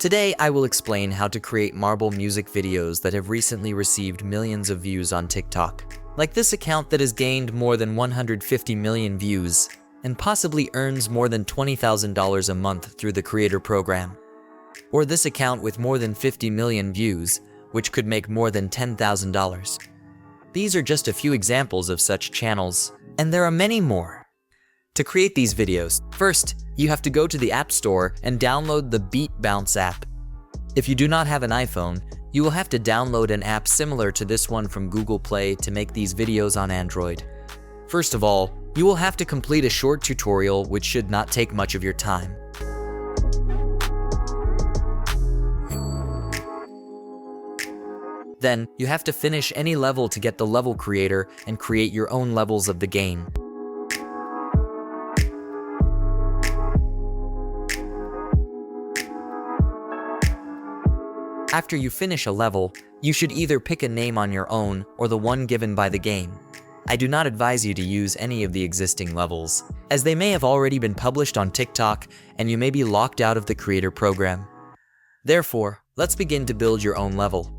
Today, I will explain how to create marble music videos that have recently received millions of views on TikTok. Like this account that has gained more than 150 million views and possibly earns more than $20,000 a month through the creator program. Or this account with more than 50 million views, which could make more than $10,000. These are just a few examples of such channels, and there are many more. To create these videos, first, you have to go to the App Store and download the Beat Bounce app. If you do not have an iPhone, you will have to download an app similar to this one from Google Play to make these videos on Android. First of all, you will have to complete a short tutorial which should not take much of your time. Then, you have to finish any level to get the level creator and create your own levels of the game. After you finish a level, you should either pick a name on your own or the one given by the game. I do not advise you to use any of the existing levels, as they may have already been published on TikTok and you may be locked out of the creator program. Therefore, let's begin to build your own level.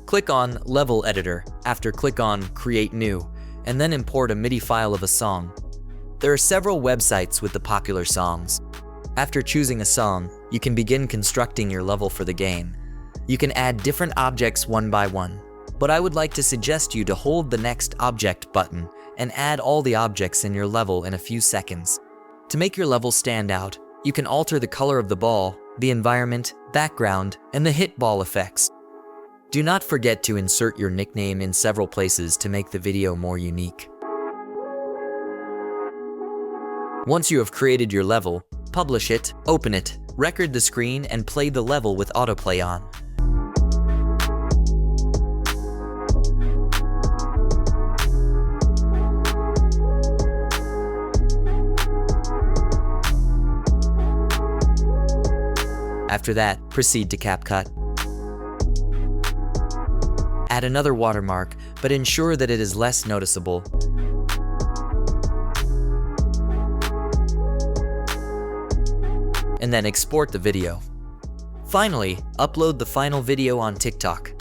Click on Level Editor, after click on Create New, and then import a MIDI file of a song. There are several websites with the popular songs. After choosing a song, you can begin constructing your level for the game. You can add different objects one by one, but I would like to suggest you to hold the Next Object button and add all the objects in your level in a few seconds. To make your level stand out, you can alter the color of the ball, the environment, background, and the hit ball effects. Do not forget to insert your nickname in several places to make the video more unique. Once you have created your level, publish it, open it, record the screen, and play the level with autoplay on. After that, proceed to CapCut. Add another watermark, but ensure that it is less noticeable. And then export the video. Finally, upload the final video on TikTok.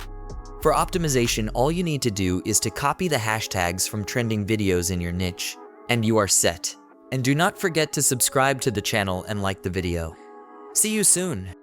For optimization, all you need to do is to copy the hashtags from trending videos in your niche, and you are set. And do not forget to subscribe to the channel and like the video. See you soon!